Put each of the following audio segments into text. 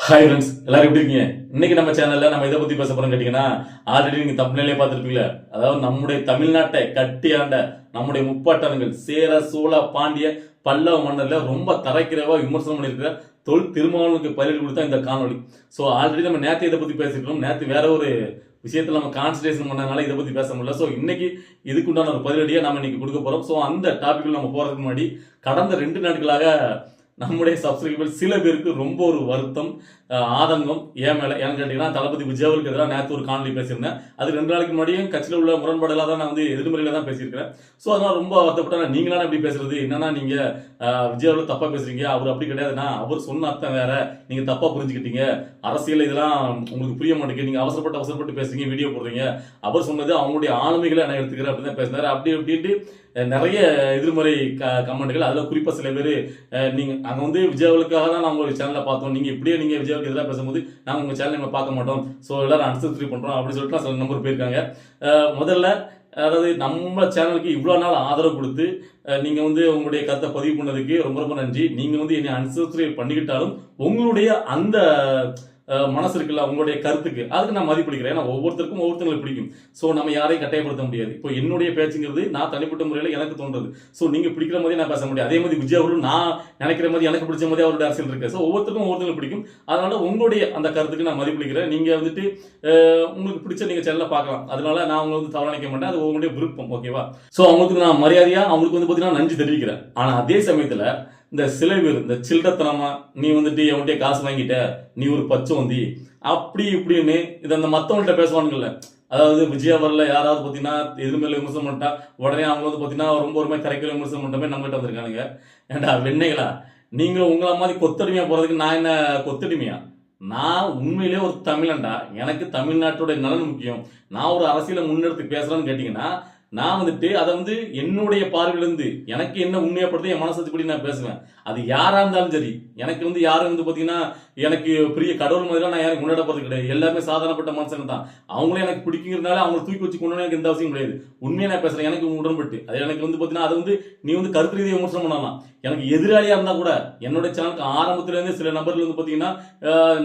Hi friends, எல்லாரும் எப்படி இருக்கீங்க? இன்னைக்கு நம்ம சேனல்ல நம்ம இதை பத்தி பேச போறோம் கேட்டீங்கன்னா, ஆல்ரெடி நீங்க தம்ப்நெயிலே பார்த்திருப்பீங்க. அதாவது நம்முடைய தமிழ்நாட்டை கட்டி ஆண்ட நம்முடைய முப்பாட்டன்கள் சேர, சோழ, பாண்டிய, பல்லவ மன்னர்ல ரொம்ப தரைக்கிறவா விமர்சனம் பண்ணியிருக்கிற தொல் திருமாவளவனுக்கு பயிர் கொடுத்தா இந்த காணொலி. ஸோ ஆல்ரெடி நம்ம நேற்று இதை பத்தி பேசிருக்கோம். நேற்று வேற ஒரு விஷயத்துல நம்ம கான்சன்ட்ரேஷன் பண்ணனால இதை பத்தி பேச முடியல. ஸோ இன்னைக்கு இதுக்குண்டான ஒரு பதிலடியை நம்ம இன்னைக்கு கொடுக்க போறோம். ஸோ அந்த டாபிக்ல நம்ம போறதுக்கு முன்னாடி கடந்த 2 நாட்களாக நம்முடைய சப்ஸ்கிரைபர் சில பேருக்கு ரொம்ப ஒரு வருத்தம், ஆதங்கம் ஏன் மேல ஏன்னு கேட்டீங்கன்னா, தளபதி விஜயாவுக்கு எதிராக நேற்று ஒரு காணொலி பேசியிருந்தேன். அது 2 நாளைக்கு முன்னாடியும் கட்சியில் உள்ள முரண்பாடுகளாக தான் நான் வந்து எதிர்மறையில தான் பேசியிருக்கிறேன். ஸோ அதனால ரொம்ப வருத்தப்பட்டேன். நீங்களாம் எப்படி பேசுறது, என்னன்னா நீங்க விஜயாவில் தப்பா பேசுறீங்க, அவர் அப்படி கிடையாதுன்னா அவர் சொன்ன அர்த்தம் வேற, நீங்க தப்பா புரிஞ்சுக்கிட்டீங்க, அரசியல் இதெல்லாம் உங்களுக்கு புரிய மாட்டேங்குது, நீங்க அவசரப்பட்டு பேசுறீங்க, வீடியோ போடுறீங்க, அவர் சொன்னது அவங்களுடைய ஆளுமைகளை நான் எடுத்துக்கிறேன் அப்படின்னு தான் பேசினாரு. அப்படி அப்படின்ட்டு நிறைய எதிர்மறை கமெண்ட்கள். அதில் குறிப்பாக சில பேர் நீங்க அங்கே வந்து விஜயாவுக்காக தான் நான் உங்களுடைய சேனலை பார்த்தோம், நீங்க இப்படியே நீங்க விஜயாவுக்கு எதிராக பேசும்போது நாங்கள் உங்க சேனலை நம்ம பார்க்க மாட்டோம், ஸோ எல்லாரும் அன்சப்ஸ்கிரைப் பண்றோம் அப்படின்னு சொல்லிட்டு சில நம்பர் போயிருக்காங்க. முதல்ல அதாவது நம்ம சேனலுக்கு இவ்வளோ நாள் ஆதரவு கொடுத்து நீங்க வந்து உங்களுடைய கருத்தை பதிவு பண்ணதுக்கு ரொம்ப ரொம்ப நன்றி. நீங்க வந்து என்னை அன்சப்ஸ்கிரைப் பண்ணிக்கிட்டாலும் உங்களுடைய அந்த மனசு இருக்குல்ல, உங்களுடைய கருத்துக்கு அதுக்கு நான் மதிப்பிடிக்கிறேன். ஏன்னா ஒவ்வொருத்தருக்கும் ஒவ்வொருத்தங்களுக்கு பிடிக்கும். ஸோ நம்ம யாரையும் கட்டாயப்படுத்த முடியாது. இப்போ என்னுடைய பேச்சுங்கிறது நான் தனிப்பட்ட முறையில் எனக்கு தோன்றது. ஸோ நீங்க பிடிக்கிற மாதிரி நான் பேச முடியாது. அதே மாதிரி விஜய் அவர்களும் நான் நினைக்கிற மாதிரி எனக்கு பிடிச்ச மாதிரி அவருடைய அரசியல் இருக்கு. ஸோ ஒவ்வொருத்தருக்கும் ஒவ்வொருத்தங்களுக்கு பிடிக்கும். அதனால உங்களுடைய அந்த கருத்துக்கு நான் மதிப்பிடிக்கிறேன். நீங்க வந்துட்டு உங்களுக்கு பிடிச்ச நீங்க சேனலை பார்க்கலாம். அதனால நான் உங்களை வந்து தவற நினைக்க மாட்டேன். அது உங்களுடைய விருப்பம். ஓகேவா? ஸோ அவங்களுக்கு நான் மரியாதையா அவங்களுக்கு வந்து பார்த்தீங்கன்னா நன்றி தெரிவிக்கிறேன். ஆனா அதே சமயத்தில் இந்த சில பேர் இந்த சில்லறத்தனமா நீ வந்துட்டு எவன்கிட்ட காசு வாங்கிட்ட, நீ ஒரு பச்சோந்தி, அப்படி இப்படின்னு இதை அந்த மற்றவங்கள்ட்ட பேசுவானுங்கல்ல. அதாவது விஜயா வரல யாராவது பார்த்தீங்கன்னா எதிர்மேல விமர்சனம் பண்ணிட்டா உடனே அவங்க வந்து பார்த்தீங்கன்னா ரொம்ப ஒரு மாதிரி கரைக்கிற விமர்சனம் பண்ணுற மாதிரி நம்மகிட்ட வந்திருக்கானுங்க. ஏண்டா வெண்ணைகளா, நீங்க உங்களை மாதிரி கொத்தடிமையா போறதுக்கு நான் என்ன கொத்தடிமையா? நான் உண்மையிலே ஒரு தமிழன்டா. எனக்கு தமிழ்நாட்டோட நலன் முக்கியம். நான் ஒரு அரசியலை முன்னெடுத்து பேசுறேன்னு கேட்டீங்கன்னா, நான் வந்துட்டு அதை வந்து என்னுடைய பார்வையிலிருந்து எனக்கு என்ன உண்மையப்படுது என் மனசத்துப்படி நான் பேசுவேன். அது யாரா இருந்தாலும் சரி. எனக்கு வந்து யாரும் வந்து பார்த்தீங்கன்னா எனக்கு பெரிய கடவுள் மாதிரிலாம் நான் யாரும் கொண்டாட போறது கிடையாது. எல்லாருமே சாதாரணப்பட்ட மனுஷங்க தான். அவங்களே எனக்கு பிடிக்கிறதுனால அவங்களை தூக்கி வச்சு கொண்டு எனக்கு எந்த அவசியம் கிடையாது. உண்மையை நான் பேசுறேன். எனக்கு உடன்பட்டு அது எனக்கு வந்து பார்த்தீங்கன்னா அது வந்து நீ வந்து கருத்து ரீதியை விமர்சனம் பண்ணலாம். எனக்கு எதிராளியா இருந்தா கூட என்னோட சேனலுக்கு ஆரம்பத்திலேருந்து சில நபர்கள் வந்து பார்த்தீங்கன்னா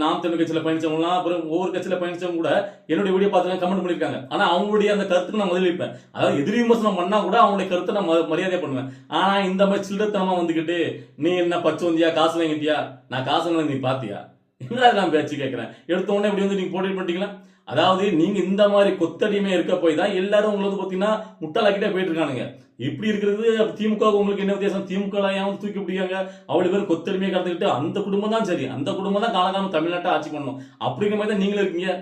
நாம் தமிழ் கட்சியில் பயணிச்சவங்களாம் அப்புறம் ஒவ்வொரு கட்சியில் பயணிச்சவங்க கூட என்னுடைய வீடியோ பார்த்து கமெண்ட் பண்ணியிருக்காங்க. ஆனா அவங்களுடைய அந்த கருத்துக்கு நான் முதலிப்பேன். அதாவது எதிரி விமர்சனம் பண்ணா கூட அவங்களுடைய கருத்தை நான் மரியாதை பண்ணுவேன். ஆனா இந்த மாதிரி சில்லறத்தனமா வந்துகிட்டு நீ என்ன பச்சை வந்தியா, காசு வாங்கிட்டியா, நான் காசு நீ பாத்தியா, என்னடா நான் பேச்சு கேட்கிறேன், எடுத்த உடனே இப்படி வந்து நீங்க போட்டி பண்ணிட்டீங்களா? அதாவது நீங்க இந்த மாதிரி கொத்தடிமை இருக்க போய் தான் எல்லாரும் உங்களுக்கு பாத்தீங்கன்னா முட்டாளாக்கிட்டே போயிட்டு இருக்கானுங்க. இப்படி இருக்கிறது திமுக உங்களுக்கு என்ன வித்தியாசம்? திமுக ஏன் தூக்கி பிடிக்காங்க? அவ்வளவு பேர் கொத்தடிமையை கடந்துக்கிட்டு அந்த குடும்பம் தான் சரி, அந்த குடும்பம் தான் காலகாலம் தமிழ்நாட்டை ஆட்சி பண்ணணும் அப்படிங்கிற மாதிரி தான் நீங்களும் இருக்கீங்க.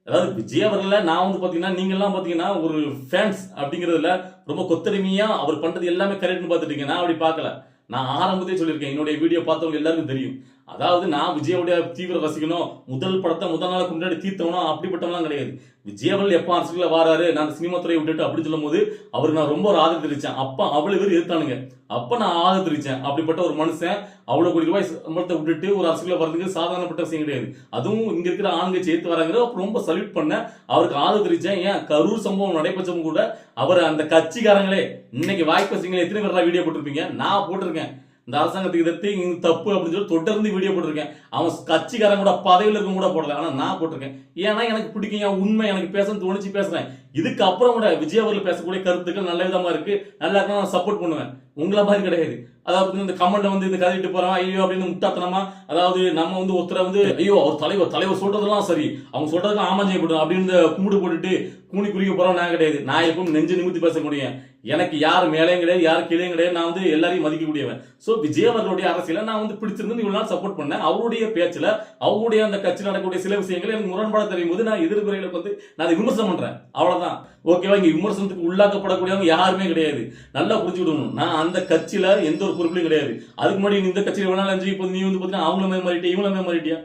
அதாவது விஜய் அவர்கள நான் வந்து பாத்தீங்கன்னா நீங்க எல்லாம் பாத்தீங்கன்னா ஒரு ஃபேன்ஸ் அப்படிங்கறதுல ரொம்ப கொத்தடிமையா அவர் பண்றது எல்லாமே கரெக்ட்னு பாத்துட்டீங்க. நான் அப்படி பார்க்கல. நான் ஆரம்பத்தையே சொல்லியிருக்கேன், என்னுடைய வீடியோ பார்த்தவங்க எல்லாருக்கும் தெரியும். அதாவது நான் விஜயோடைய தீவிர ரசிக்கணும், முதல் படத்தை முதல் நாள் கொண்டாடி தீர்த்தவனும் அப்படிப்பட்டவங்களாம் கிடையாது. விஜய் அவர்கள் எப்போ அரசியல வராரு, நான் சினிமா துறையை விட்டுட்டு அப்படி சொல்லும் போது அவருக்கு நான் ரொம்ப ஒரு ஆதரவு தெரிவிச்சேன். அப்ப அவ்வளவு பேர் எதிர்த்தானுங்க. அப்ப நான் ஆதரவு தெரிவிச்சேன். அப்படிப்பட்ட ஒரு மனுஷன் அவ்வளவு கோடி ரூபாய் சம்பளத்தை விட்டுட்டு ஒரு அரசியல வர்றதுக்கு சாதாரணப்பட்ட விஷயம் கிடையாது. அதுவும் இங்க இருக்கிற ஆளுங்க சேர்த்து வராங்க. ரொம்ப சல்யூட் பண்ண அவருக்கு ஆதரவு தெரிவிச்சேன். ஏன் கரூர் சம்பவம் நடைபெற்றவும் கூட அவர் அந்த கட்சிக்காரங்களே இன்னைக்கு வாய்ப்பு எத்தனை பேர் வீடியோ போட்டிருப்பீங்க? நான் போட்டிருக்கேன். இந்த அரசாங்கத்துக்கு எதிர்த்து தப்பு அப்படின்னு சொல்லி தொடர்ந்து வீடியோ போட்டிருக்கேன். அவன் கட்சிக்காரன் கூட பதவியில் இருக்கும் கூட போடல. ஆனா நான் போட்டிருக்கேன். ஏன்னா எனக்கு பிடிக்கும், என் உண்மை எனக்கு பேசணும்னு தோணிச்சு பேசுறேன். இதுக்கு அப்புறம் கூட விஜய் அவர்கள் பேசக்கூடிய கருத்துக்கள் நல்ல விதமா இருக்கு, நல்லா இருக்கா, நான் சப்போர்ட் பண்ணுவேன். உங்களை மாதிரி கிடையாது. அதாவது இந்த கமெண்ட் வந்து இந்த கதைட்டு போறான் ஐயோ அப்படின்னு முட்டாத்தனமா, அதாவது நம்ம வந்து ஒருத்தரை வந்து ஐயோ அவர் தலைவர் சொல்றதெல்லாம் சரி, அவங்க சொல்றதுக்கு ஆமா செய்யப்படும் அப்படின்னு கும்பிடு போட்டுட்டு கூணி குறிக்க போறோம் நான் கிடையாது. நான் எப்பவும் நெஞ்சு நிமித்தி பேச முடியும். எனக்கு யார் மேலேயும் கிடையாது, யார் கீழே கிடையாது. நான் வந்து எல்லாரையும் மதிக்கக்கூடியவன். சோ விஜய் அவர்களுடைய அரசியல நான் வந்து பிடிச்சிருந்து இவ்வளவு நாள் சப்போர்ட் பண்ணேன். அவருடைய பேச்சுல அவருடைய அந்த கட்சியில் நடக்கக்கூடிய சில விஷயங்கள் எனக்கு முரண்பாட தெரியும் போது நான் எதிர்குறைகளுக்கு வந்து நான் அதை விமர்சனம் பண்றேன். அவ்வளவுதான். ஓகேவா? இங்க விமர்சனத்துக்கு உள்ளாக்கப்படக்கூடியவங்க யாருமே கிடையாது. நல்லா புரிஞ்சுக்கிடணும். நான் அந்த கட்சியில எந்த ஒரு பொறுப்புலையும் கிடையாது. அதுக்கு முன்னாடி இந்த கட்சியில வேணாலும் இப்போ நீ வந்து பாத்தீங்கன்னா அவங்கள மாறிட்டியா இவங்கள மாறிட்டியா,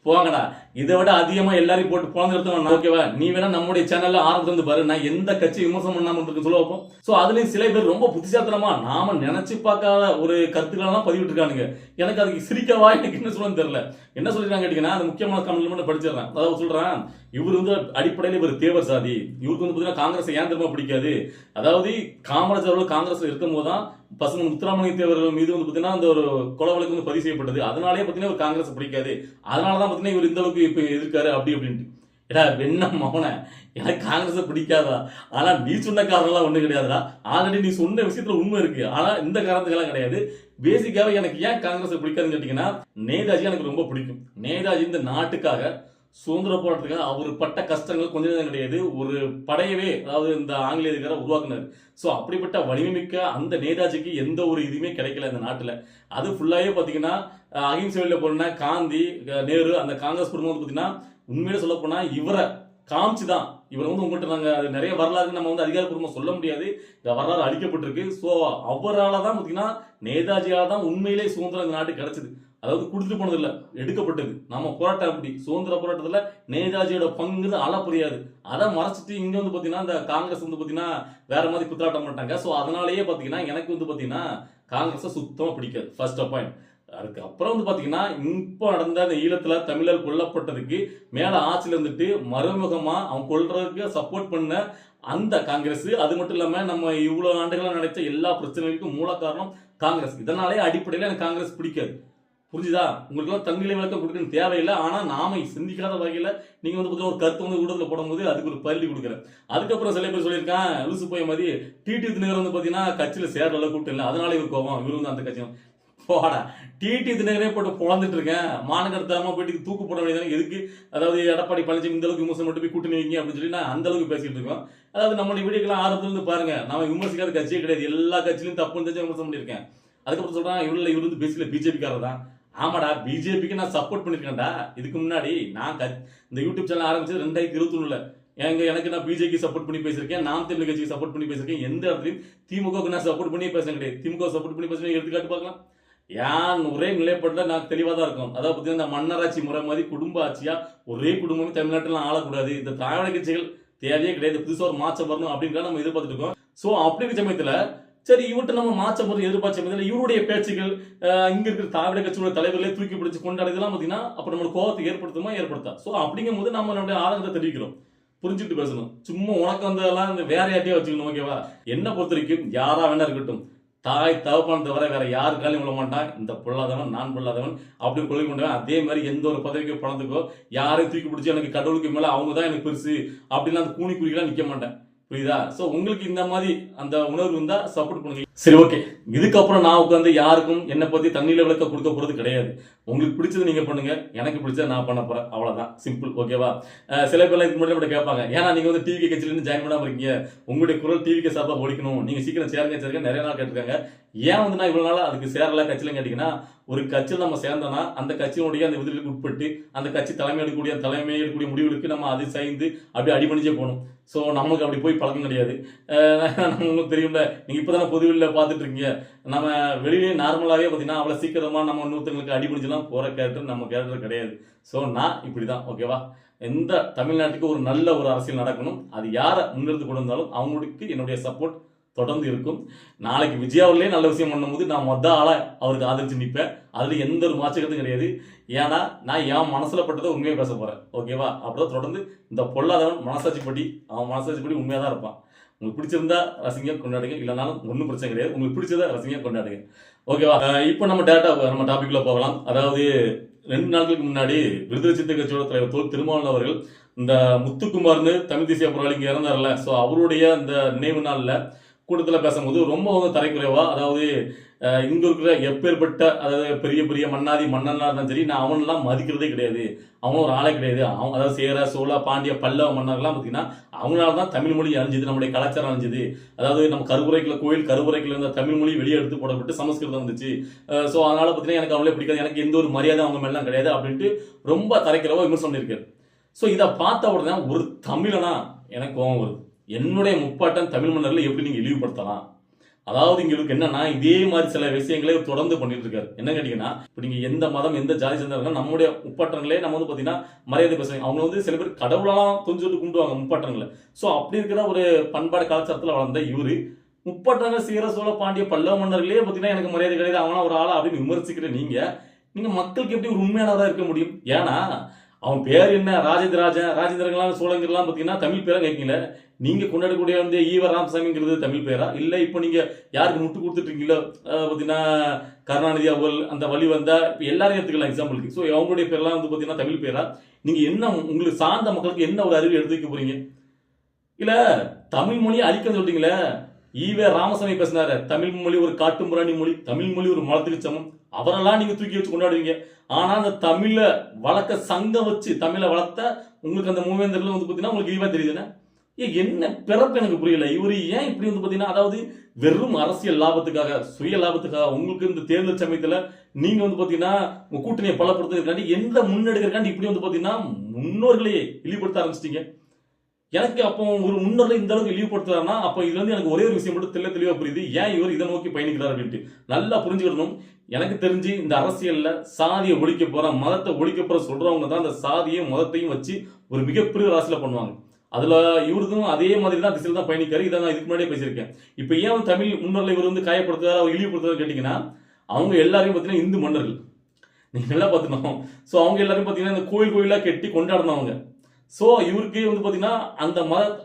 போங்கடா. இதை விட அதிகமா எல்லாரையும் போட்டு போன எடுத்து ஓகேவா? நீ வேணா நம்முடைய சேனல்ல ஆரம்பத்துல இருந்து பாரு, நான் எந்த கட்சி விமர்சனம் பண்ணாம இருக்கு சொல்ல வைப்போம். சோ அதுலயும் சில பேர் ரொம்ப புத்திசாலித்தனமா நாம நினைச்சு பார்க்காத ஒரு கருத்துக்களெல்லாம் பதிவிட்டு இருக்கானுங்க. எனக்கு அதுக்கு சிரிக்கவா எனக்கு என்ன சொல்லணும்னு தெரியல. என்ன சொல்லிருக்காங்க கேட்டீங்கன்னா, அந்த முக்கியமான கமெண்ட்ல மட்டும் படிச்சிடறேன். அதாவது சொல்றேன், இவர் வந்து அடிப்படையில் இவர் தேவர் சாதி, இவருக்கு வந்து பாத்தீங்கன்னா காங்கிரஸ் ஏன் தெரியுமா பிடிக்காது? அதாவது காமராஜர் அவர்கள் காங்கிரஸ்ல இருக்கும் போதுதான் பசுமன் முத்துராமலிங்க தேவர்கள் மீது வந்து பாத்தீங்கன்னா அந்த ஒரு கொலை வழக்கு வந்து பதிவு செய்யப்பட்டது. அதனாலேயே பாத்தீங்கன்னா ஒரு காங்கிரஸ் பிடிக்காது, அதனாலதான் பாத்தீங்கன்னா இவர் இந்த அளவுக்கு இப்ப இருக்காரு அப்படி அப்படின்ட்டு. ஏடா வெண்ண மௌன, எனக்கு காங்கிரஸ் பிடிக்காதா, ஆனா நீ சொன்ன காரணம்லாம் ஒண்ணு கிடையாதுடா. ஆல்ரெடி நீ சொன்ன விஷயத்துல உண்மை இருக்கு, ஆனா இந்த காரணத்துக்கெல்லாம் கிடையாது. பேசிக்காவே எனக்கு ஏன் காங்கிரஸ் பிடிக்காதுன்னு கேட்டீங்கன்னா, நேதாஜி எனக்கு ரொம்ப பிடிக்கும். நேதாஜி இந்த நாட்டுக்காக சுதந்திர போராட்டத்துக்காக அவர் பட்ட கஷ்டங்கள் கொஞ்சம் நேரம் கிடையாது. ஒரு படையவே, அதாவது இந்த ஆங்கிலேயர்கார உருவாக்குனாரு. ஸோ அப்படிப்பட்ட வலிமை மிக்க அந்த நேதாஜிக்கு எந்த ஒரு இதுவுமே கிடைக்கல இந்த நாட்டில். அது ஃபுல்லாகவே பார்த்தீங்கன்னா அகிம்சை வழியில் போனா காந்தி, நேரு, அந்த காங்கிரஸ் குடும்பம் வந்து பார்த்தீங்கன்னா உண்மையிலே சொல்ல போனா இவரை காமிச்சு தான், இவர் வந்து உங்கள்கிட்ட நாங்கள் நிறைய வரலாறு நம்ம வந்து அதிகாரப்பூர்வமாக சொல்ல முடியாது, இந்த வரலாறு அழிக்கப்பட்டிருக்கு. ஸோ அவரால் தான் பார்த்தீங்கன்னா நேதாஜியால் தான் உண்மையிலே சுதந்திரம் இந்த நாட்டுக்கு கிடைச்சது. அதாவது கொடுத்துட்டு போனது இல்லை, எடுக்கப்பட்டது. நம்ம போராட்டம் அப்படி சுதந்திர போராட்டத்தில் நேதாஜியோட பங்கு அளப்பரியாது. அதை மறைச்சிட்டு இங்க வந்து பாத்தீங்கன்னா இந்த காங்கிரஸ் வந்து பாத்தீங்கன்னா வேற மாதிரி குத்தாட்டம் பண்ணிட்டாங்க. ஸோ அதனாலேயே பாத்தீங்கன்னா எனக்கு வந்து பாத்தீங்கன்னா காங்கிரஸை சுத்தமா பிடிக்காது, ஃபர்ஸ்ட் பாயிண்ட். அதுக்கப்புறம் வந்து பாத்தீங்கன்னா இப்போ நடந்த அந்த ஈழத்துல தமிழர் கொல்லப்பட்டதுக்கு மேல ஆட்சியில இருந்துட்டு மறைமுகமா அவன் கொல்றதுக்கு சப்போர்ட் பண்ண அந்த காங்கிரஸ், அது மட்டும் இல்லாம நம்ம இவ்வளவு ஆண்டுகளா நடத்த எல்லா பிரச்சனைகளுக்கும் மூல காரணம் காங்கிரஸ். இதனாலே அடிப்படையில் எனக்கு காங்கிரஸ் பிடிக்காது. புரிஞ்சுதா? உங்களுக்கு எல்லாம் தன்னிலை விளக்கம் கொடுக்கணும் தேவையில்லை. ஆனா நாம சிந்திக்காத வகையில நீங்க வந்து ஒரு கருத்து வந்து ஊடகத்துல போடும்போது அதுக்கு ஒரு பள்ளி கொடுக்குறேன். அதுக்கப்புறம் சில பேர் சொல்லியிருக்கான் லூசு போய் மாதிரி டிடி தினகரன் வந்து பாத்தீங்கன்னா கட்சியில சேர்ல கூட்டம் இல்லை, அதனால இவர் கோவம், இவர் வந்து அந்த கட்சி போடா. டிடி தினகரே போட்டு பொழந்துட்டு இருக்கேன், மாநகரத்தாம போயிட்டு தூக்கு போட வேண்டியதானே எதுக்கு? அதாவது எடப்பாடி பழனிசாமி இந்த அளவுக்கு விமர்சனம் மட்டும் போய் கூட்டணி வைங்க அப்படின்னு சொல்லி நான் அந்த அளவுக்கு பேசிட்டு இருக்கோம். அதாவது நம்மளுடைய வீடியோக்கெல்லாம் ஆரம்பத்துல இருந்து பாருங்க, நான் விமர்சிக்காத கட்சியே கிடையாது, எல்லா கட்சியிலும் தப்பு தெரிஞ்சு விமர்சனம் பண்ணியிருக்கேன். அதுக்கப்புறம் சொல்றான் இவர் வந்து பேசிக்கல பிஜேபிக்காரர் தான். ஆமாடா, பிஜேபிக்கு நான் சப்போர்ட் பண்ணிருக்கேன்டா. இதுக்கு முன்னாடி நான் இந்த யூடியூப் சேனல் ஆரம்பிச்சது 2021. எனக்கு நான் பிஜேபி சப்போர்ட் பண்ணி பேசியிருக்கேன், நாம் தமிழ் கட்சிக்கு சப்போர்ட் பண்ணி பேசியிருக்கேன். எந்த இடத்துலையும் திமுகவுக்கு நான் சப்போர்ட் பண்ணி பேச கிடையாது. திமுக சப்போர்ட் பண்ணி பேசுறேன் எடுத்துக்காட்டு பார்க்கலாம். ஏன் ஒரே நிலைப்பாட்டுல நான் தெளிவா தான் இருக்கும். அதாவது பார்த்தீங்கன்னா இந்த மன்னராட்சி முறை மாதிரி குடும்ப ஆட்சியா ஒரே குடும்பமே தமிழ்நாட்டில் ஆளக்கூடாது, இந்த திராவிட கட்சிகள் தேவையே கிடையாது, புதுசா ஒரு மாற்றம் வரணும் அப்படின்ற நம்ம எதிர்பார்த்துட்டு இருக்கோம். ஸோ அப்படி சமயத்துல சரி இவர்கிட்ட நம்ம மாற்றம் போது எதிர்பார்த்த இவருடைய பேச்சுகள் இங்க இருக்கிற திராவிட கட்சியோட தலைவர்களே தூக்கி பிடிச்சு கொண்டாடுறதுலாம் பார்த்தீங்கன்னா அப்ப நம்ம கோபத்தை ஏற்படுத்துமா ஏற்படுத்தா. ஸோ அப்படிங்கும் போது நம்ம நம்மளுடைய ஆதங்கத்தை தெரிவிக்கிறோம், புரிஞ்சுட்டு பேசணும். சும்மா உனக்கு வந்ததெல்லாம் இந்த வேற யார்ட்டையே வச்சுக்கணும், ஓகேவா? என்ன பொறுத்த வரைக்கும் யாரா வேணா இருக்கட்டும், தாய் தகப்பான தவிர வேற யாருக்காலையும் விட மாட்டான் இந்த பொல்லாதவன் நான் பொல்லாதவன் அப்படின்னு கொள்கை கொண்டவன். அதே மாதிரி எந்த ஒரு பதவிக்கோ பணத்துக்கோ யாரையும் தூக்கி பிடிச்சி எனக்கு கடவுளுக்கு மேல அவங்க தான் எனக்கு பெருசு அப்படின்னு அந்த கூணி குறிக்கலாம் நிக்க மாட்டேன், புரியுதா? சோ உங்களுக்கு இந்த மாதிரி அந்த உணர்வு இருந்தா சப்போர்ட் பண்ணுங்க. சரி, ஓகே. இதுக்கப்புறம் நான் உட்காந்து யாருக்கும் என்ன பத்தி தண்ணியில விளக்க கொடுக்க போறது கிடையாது. உங்களுக்கு பிடிச்சது நீங்க பண்ணுங்க, எனக்கு பிடிச்சதை நான் பண்ண போறேன், அவ்வளவுதான், சிம்பிள், ஓகேவா? சில பேர் இதுக்கு முன்னாடி கேட்பாங்க, ஏன்னா நீங்க வந்து டிவி கட்சியில இருந்து ஜாயின் பண்ணாம இருக்கீங்க, உங்களுடைய குரல் டிவிக்கு சார்பாக ஒழிக்கணும், நீங்க சீக்கிரம் சேருங்க நிறைய நாள் கேட்டிருக்காங்க. ஏன் வந்து நான் இவ்வளவு நாளா அதுக்கு சேரல கட்சியில கேட்டீங்கன்னா, ஒரு கட்சியில் நம்ம சேர்ந்தோம்னா அந்த கட்சியினுடைய அந்த விதிகளுக்கு உட்பட்டு அந்த கட்சி தலைமை எடுக்கக்கூடிய முடிவுகளுக்கு நம்ம அது சேர்ந்து அப்படி அடிபணிச்சே போகணும். ஸோ நமக்கு அப்படி போய் பழக்கம் கிடையாது. உங்களுக்கு தெரியும்ல, நீங்க இப்பதானே பொதுவெளியில் பார்த்துட்டு இருக்கீங்க, நம்ம வெளியிலேயே நார்மலாகவே பார்த்தீங்கன்னா அவ்வளோ சீக்கிரமா நம்ம இன்னொருத்தங்களுக்கு அடிபணிச்சுலாம் போற கேரக்டர் நம்ம கேரக்டர் கிடையாது. ஸோ நான் இப்படிதான், ஓகேவா? எந்த தமிழ்நாட்டுக்கு ஒரு நல்ல ஒரு அரசியல் நடக்கணும், அது யாரை முன்னிறுத்து கொண்டு வந்தாலும் அவங்களுக்கு என்னுடைய சப்போர்ட் தொடர்ந்து இருக்கும். நாளைக்கு விஜயாவிலே நல்ல விஷயம் பண்ணும்போது நான் ஆளா அவருக்கு ஆதரிச்சு நிற்பேன், அதுல எந்த ஒரு மாற்றத்தும் கிடையாது. ஏன்னா நான் என் மனசுல பட்டதை உண்மையை பேச போறேன், ஓகேவா? அப்படிதான் தொடர்ந்து இந்த பொல்லாதவன் மனசாட்சிப்படி அவன் மனசாட்சிப்படி உண்மையா தான் இருப்பான். உங்களுக்கு பிடிச்சிருந்தா ரசிங்க கொண்டாடுங்க, இல்லைனாலும் ஒன்றும் பிரச்சனை கிடையாது, உங்களுக்கு பிடிச்சதை ரசிங்க கொண்டாடுங்க, ஓகேவா? இப்போ நம்ம டாபிக்ல போகலாம். அதாவது 2 நாட்களுக்கு முன்னாடி விடுதலை சிறுத்தை கட்சியோட தலைவர் தொல் திருமாவளவன் அவர்கள் இந்த முத்துக்குமார்னு தமிழ் தேசிய போராளி இங்க இறந்தார்ல, ஸோ அவருடைய அந்த நினைவு நாள்ல கூட்டத்தில் பேசும்போது ரொம்ப வந்து தரைக்குறைவா, அதாவது இங்க இருக்கிற எப்பேற்பட்ட அதாவது பெரிய பெரிய மன்னனா இருந்தாலும் சரி, நான் அவனெல்லாம் மதிக்கிறதே கிடையாது, அவன் ஒரு ஆளே கிடையாது. அவன் அதாவது சேர சோழ பாண்டிய பல்லவ மன்னர்லாம் பார்த்தீங்கன்னா அவங்களால தான் தமிழ் மொழி அழிஞ்சது, நம்முடைய கலாச்சாரம் அழிஞ்சது. அதாவது நம்ம கோயில் கருவறைக்குள்ள இருந்த தமிழ் மொழி வெளியே எடுத்து போடப்பட்டு சமஸ்கிருதம் வந்துச்சு. ஸோ அதனால பார்த்தீங்கன்னா எனக்கு அவங்களே பிடிக்காது, எனக்கு எந்த ஒரு மரியாதை அவங்க மேலாம் கிடையாது அப்படின்ட்டு ரொம்ப தரைக்கிறவா விமர்சனம் பண்ணியிருக்காரு. ஸோ இதை பார்த்த உடனே ஒரு தமிழனா எனக்கு கோவம் வருது. என்னுடைய முப்பாட்டன் தமிழ் மன்னர்களை எப்படி நீங்க இழிவுபடுத்தலாம்? அதாவது இங்களுக்கு என்னன்னா இதே மாதிரி சில விஷயங்களே தொடர்ந்து பண்ணிட்டு இருக்காரு. என்ன கேட்டீங்கன்னா, இப்ப நீங்க எந்த மதம் எந்த ஜாதி சேர்ந்தாலும் நம்முடைய முப்பாட்டங்களே நம்ம வந்து பாத்தீங்கன்னா மரியாதை பேசுவாங்க. அவங்க வந்து சில பேர் கடவுளெல்லாம் கொஞ்சம் கும்பிடுவாங்க முப்பாட்டங்களை. சோ அப்படி இருக்கிற ஒரு பண்பாடு கலாச்சாரத்துல வளர்ந்த இவரு முப்பாட்டங்கள் சேர சோழ பாண்டிய பல்லவ மன்னர்களே பாத்தீங்கன்னா எனக்கு மரியாதை கிடையாது, அவனா ஒரு ஆளா அப்படின்னு விமர்சிக்கிற நீங்க மக்களுக்கு எப்படி ஒரு உண்மையானதா இருக்க முடியும்? ஏன்னா அவன் பேர் என்ன ராஜேந்திரங்களாம் சோழங்கள்லாம் பார்த்தீங்கன்னா தமிழ் பேரா கேட்கல. நீங்க கொண்டாடக்கூடிய வந்து ஈவ ராமசாமிங்கிறது தமிழ் பேரா இல்ல? இப்போ நீங்க யாருக்கு முட்டு கொடுத்துட்டு இருக்கீங்களோ பார்த்தீங்கன்னா கருணாநிதி அவர்கள் அந்த வழி வந்தா இப்போ எல்லாரும் எடுத்துக்கலாம் எக்ஸாம்பிளுக்கு. ஸோ அவங்களுடைய பேர்லாம் வந்து பார்த்தீங்கன்னா தமிழ் பேரா? நீங்க என்ன உங்களுக்கு சார்ந்த மக்களுக்கு என்ன ஒரு அறிவு எடுத்து வைக்க போறீங்க? இல்ல தமிழ் மொழியை அழிக்க சொல்றீங்களே. ஈவே ராமசாமி பேசினாரு, தமிழ் மொழி ஒரு காட்டுமிராணி மொழி, தமிழ் மொழி ஒரு மலத்துக்கு சமம். அவரெல்லாம் நீங்க தூக்கி வச்சு கொண்டாடுவீங்க. ஆனா அந்த தமிழை வளர்க்க சங்கம் வச்சு தமிழை வளர்த்த உங்களுக்கு அந்த மூவேந்தர்கள் வந்து பாத்தீங்கன்னா உங்களுக்கு ஈவா தெரியுதுன்னா என்ன பிறப்பு எனக்கு புரியல. இவரு ஏன் இப்படி வந்து பாத்தீங்கன்னா அதாவது வெறும் அரசியல் லாபத்துக்காக சுய லாபத்துக்காக உங்களுக்கு இந்த தேர்தல் சமயத்துல நீங்க வந்து பாத்தீங்கன்னா உங்க கூட்டணியை பலப்படுத்துறதுக்காண்டி எந்த முன்னெடுக்கிறக்காண்டி இப்படி வந்து பாத்தீங்கன்னா முன்னோர்களையே இழிவுபடுத்த ஆரம்பிச்சிட்டீங்க. எனக்கு அப்போ ஒரு முன்னோர்கள் இந்த அளவுக்கு இழிவுபடுத்துறாருன்னா அப்போ இதுல இருந்து எனக்கு ஒரே ஒரு விஷயம் மட்டும் தெளிவா புரியுது, ஏன் இவர் இதை நோக்கி பயணிக்கிறார் அப்படின்ட்டு. நல்லா புரிஞ்சுக்கணும். எனக்கு தெரிஞ்சு இந்த அரசியல்ல சாதியை ஒழிக்க போற மதத்தை ஒழிக்க போற சொல்றவங்க தான் அந்த சாதியையும் மதத்தையும் வச்சு ஒரு மிகப்பெரிய ராசியில பண்ணுவாங்க. அதுல இவருக்கும் அதே மாதிரி தான் திசையில் தான் பயணிக்காரு. இதை நான் இதுக்கு முன்னாடியே பேசியிருக்கேன். இப்ப ஏன் தமிழ் முன்னோர்களை இவர் வந்து காயப்படுத்துறாரு, அவர் இழிவுபடுத்துறாரு கேட்டீங்கன்னா அவங்க எல்லாரையும் பார்த்தீங்கன்னா இந்து மன்னர்கள் நீங்க நல்லா பார்த்துக்கணும். ஸோ அவங்க எல்லாரும் பார்த்தீங்கன்னா இந்த கோயிலா கெட்டி கொண்டாடினவங்க. ஸோ இவருக்கு வந்து பார்த்தீங்கன்னா அந்த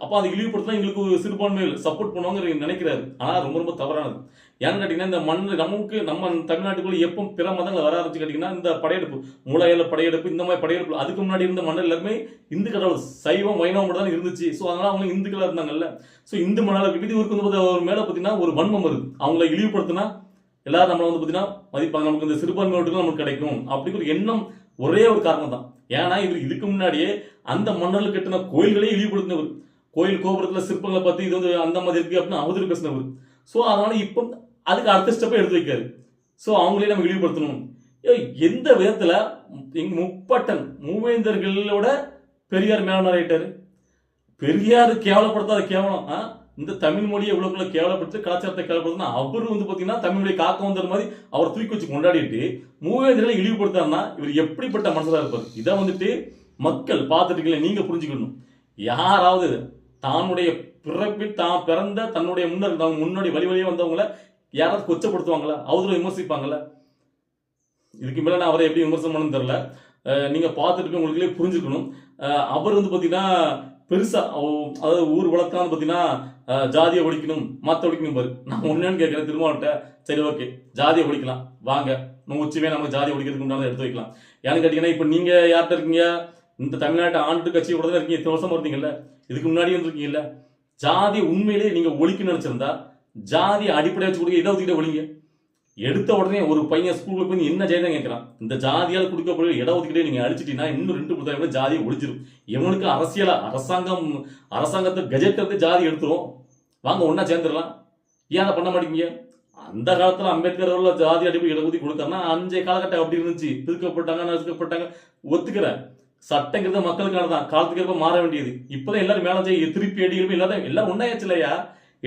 அப்போ அதை இழிவுபடுத்தினா எங்களுக்கு சிறுபான்மையில் சப்போர்ட் பண்ணுவாங்க நினைக்கிறாரு. ஆனால் ரொம்ப ரொம்ப தவறானது. ஏன்னு கேட்டீங்கன்னா இந்த நமக்கு நம்ம தமிழ்நாட்டுக்குள்ள எப்போ பிற மதங்களை வர ஆரம்பிச்சு கேட்டீங்கன்னா இந்த படையெடுப்பு மூளையில படையெடுப்பு இந்த மாதிரி படையெடுப்பு அதுக்கு முன்னாடி இருந்த மன்னர் எல்லாருமே இந்து கடவுள் சைவம் வைணவம் மட்டும் தான் இருந்துச்சு. ஸோ அதனால அவங்க இந்துக்களா இருந்தாங்கல்ல. ஸோ இந்து மணால கட்டி இவருக்கு வந்து அவர் மேல பார்த்தீங்கன்னா ஒரு வன்மம் வருது. அவங்களை இழிவுபடுத்தினா எல்லாரும் நம்மளை வந்து பார்த்தீங்கன்னா மதிப்பாங்க, நமக்கு இந்த சிறுபான்மை ஓட்டுகள் நமக்கு கிடைக்கும் அப்படி ஒரு எண்ணம் ஒரே ஒரு காரணம் தான். ஏன்னா இவர் இதுக்கு முன்னாடியே அந்த மன்னர்கள் கட்டின கோயில்களே இழிவுபடுத்தினவர். கோயில் கோபுரத்துல சிற்பங்களை பத்தி இது வந்து அந்த மாதிரி இருக்கு அப்படின்னு அவதூறு பேசினவர். ஸோ அதனால இப்போ அதுக்கு அடுத்த ஸ்டெப்பை எடுத்து வைக்காரு. ஸோ அவங்களே நம்ம இழிவுபடுத்தணும். எந்த விதத்துல எங்க முப்பாட்டன் மூவேந்தர்களோட பெரியார் மேலாளர் ஆயிட்டாரு. பெரியார் கேவலப்படுத்தாத கேவலம் இந்த தமிழ் மொழியை எவ்வளவுக்குள்ள கேவலப்படுத்தி கலாச்சாரத்தை கேவலப்படுத்தினா அவரு வந்து பாத்தீங்கன்னா தமிழ் மொழியை காக்க வந்த மாதிரி அவர் தூக்கி வச்சு கொண்டாடிட்டு மூவேந்தர்களை இழிவுபடுத்தாருன்னா இவர் எப்படிப்பட்ட மனசா இருப்பார்? இதை வந்துட்டு மக்கள் பார்த்துட்டு நீங்க புரிஞ்சுக்கணும். யாராவது தன்னுடைய பிறப்பில் தான் பிறந்த தன்னுடைய முன்னாடி வழி வழியே வந்தவங்களை யாராவது கொச்சப்படுத்துவாங்களா, அவரை விமர்சிப்பாங்களா? இதுக்கு மேல நான் அவரை எப்படி விமர்சனம் பண்ணு தெரியல. நீங்க பார்த்துட்டு உங்களுக்குள்ளே புரிஞ்சுக்கணும். அவர் வந்து பாத்தீங்கன்னா பெருசா அதாவது ஊர் வழக்கான்னு பாத்தீங்கன்னா ஜாதியை ஒழிக்கணும் மத்த ஒழிக்கணும் பாரு. நான் ஒன்னு கேட்கிறேன் திருமாவட்ட, சரி ஓகே ஜாதியை ஒழிக்கலாம் வாங்க, நம்ம உச்சிவே நம்ம ஜாதி ஒழிக்கிறதுக்கு உண்டான எடுத்து வைக்கலாம். ஏன்னு கேட்டீங்கன்னா இப்ப நீங்க யார்கிட்ட இருக்கீங்க? இந்த தமிழ்நாட்டு ஆண்டு கட்சி கூட தான் இருக்கீங்க. இத்தனை வருஷம் இருந்தீங்கல்ல, இதுக்கு முன்னாடி இருக்கீங்கல்ல. ஜாதி உண்மையிலேயே நீங்க ஒழிக்கணும்னு நினைச்சிருந்தா ஜாதி அடிப்படை வச்சு கொடுக்க இடஒதுக்கீடு ஒழிங்க. எடுத்த உடனே ஒரு பையன் ஸ்கூலுக்கு போய் என்ன ஜாதி தான் கேட்கறான். இந்த ஜாதியால் கொடுக்கக்கூடிய இடஒதுக்கீடே நீங்க அடிச்சிட்டீங்கன்னா இன்னும் 2 ஜாதியை ஒழிச்சிடும். இவனுக்கு அரசியலா அரசாங்கத்தை கஜெட் எடுத்து ஜாதி எடுத்துரும், வாங்க ஒன்னா சேர்ந்துடலாம். ஏன் அதை பண்ண மாட்டேங்க? அந்த காலத்துல அம்பேத்கர் அவர்கள் ஜாதி அடிப்படை இடஒதுக்கீடு கொடுத்தாருன்னா அன்றைய காலகட்டம் அப்படி இருந்துச்சு. பிரிக்கப்பட்டாங்க ஒத்துக்கிற சட்டங்கிறது மக்களுக்கான தான், காலத்துக்கு ஏற்ப மாற வேண்டியது. இப்பதான் எல்லாரும் மேல திருப்பி அடிக்கிறப்ப எல்லாரும் எல்லாம் ஒன்னாயாச்சு இல்லையா?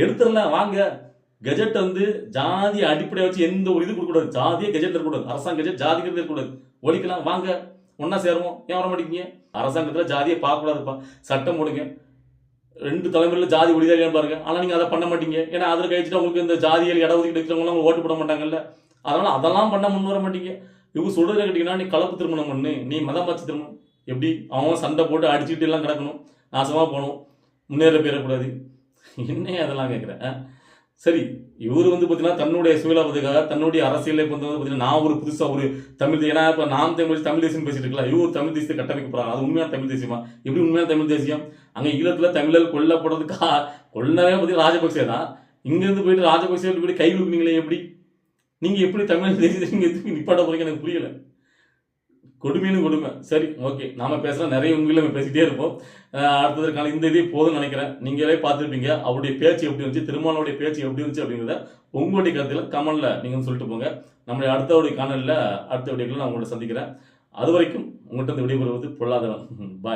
எடுத்துடலாம் வாங்க. கெஜெட் வந்து ஜாதி அடிப்படையை வச்சு எந்த ஒரு இது கொடுக்கூடாது. ஜாதியை கெஜெட் இருக்கக்கூடாது. அரசாங்க கெஜெட் ஜாதிக்கிறது இருக்கக்கூடாது. ஒழிக்கலாம் வாங்க ஒன்னா சேருவோம். ஏன் வர மாட்டேங்க? அரசாங்கத்துல ஜாதியை பார்க்க கூடாதுப்பா, சட்டம் போடுங்க. 2 தலைமுறையில ஜாதி ஒளிதாரியா பாருங்க. ஆனா நீங்க அதை பண்ண மாட்டீங்க. ஏன்னா அதில் கழிச்சுட்டு உங்களுக்கு இந்த ஜாதிகள் இடஒதுக்கீடு இருக்கிறவங்க ஓட்டு போட மாட்டாங்கல்ல. அதனால அதெல்லாம் பண்ண முன் வர மாட்டீங்க. இவங்க சொல்றது கேட்டீங்கன்னா நீ கலப்பு திருமணம் பண்ணு, நீ மதம் மாச்சு திருமணம். எப்படி அவன் சண்டை போட்டு அடிச்சுட்டு எல்லாம் கிடக்கணும், நாசமா போகணும், முன்னேற போயிடக்கூடாது. என்ன அதெல்லாம் கேட்குறேன். சரி இவர் வந்து பார்த்தீங்கன்னா தன்னுடைய சுயலாபத்துக்காக தன்னுடைய அரசியலை வந்து பார்த்தீங்கன்னா நான் ஒரு புதுசாக ஒரு தமிழ், ஏன்னா இப்போ நாம் தமிழ் தேசியம் பேசிட்டு இருக்கலாம். இவர் தமிழ் தேசியத்தை கட்டமைக்க போறாங்க. அது உண்மையான தமிழ் தேசியமா? எப்படி உண்மையான தமிழ் தேசியம்? அங்கே ஈழத்துல தமிழர் கொல்லப்படுறதுக்கா கொல்லவே பார்த்தீங்கன்னா ராஜபக்சே தான். இங்கிருந்து போயிட்டு ராஜபக்சே போயிட்டு கை கொடுப்பீங்களே எப்படி? நீங்க எப்படி தமிழ் தேசியத்தை நீங்க நிப்பாட்ட போறீங்க எனக்கு புரியல. கொடுமைன்னு கொடுமை. சரி ஓகே, நாம பேசலாம், நிறைய உண்மையில நம்ம பேசிட்டே இருப்போம். அடுத்ததற்கான இந்த இதே போதும்னு நினைக்கிறேன். நீங்களே பார்த்துருப்பீங்க அவருடைய பேச்சு எப்படி இருந்துச்சு, திருமாவளவுடைய பேச்சு எப்படி இருந்துச்சு அப்படிங்கிறத உங்களுடைய கருத்துல கமெண்ட்ல நீங்க சொல்லிட்டு போங்க. நம்மளுடைய அடுத்த காணொலியில் அடுத்த வீடியோக்களை நான் உங்கள்ட்ட சந்திக்கிறேன். அது வரைக்கும் உங்கள்கிட்ட விடைபெறுவது பொல்லாதவன். பாய்.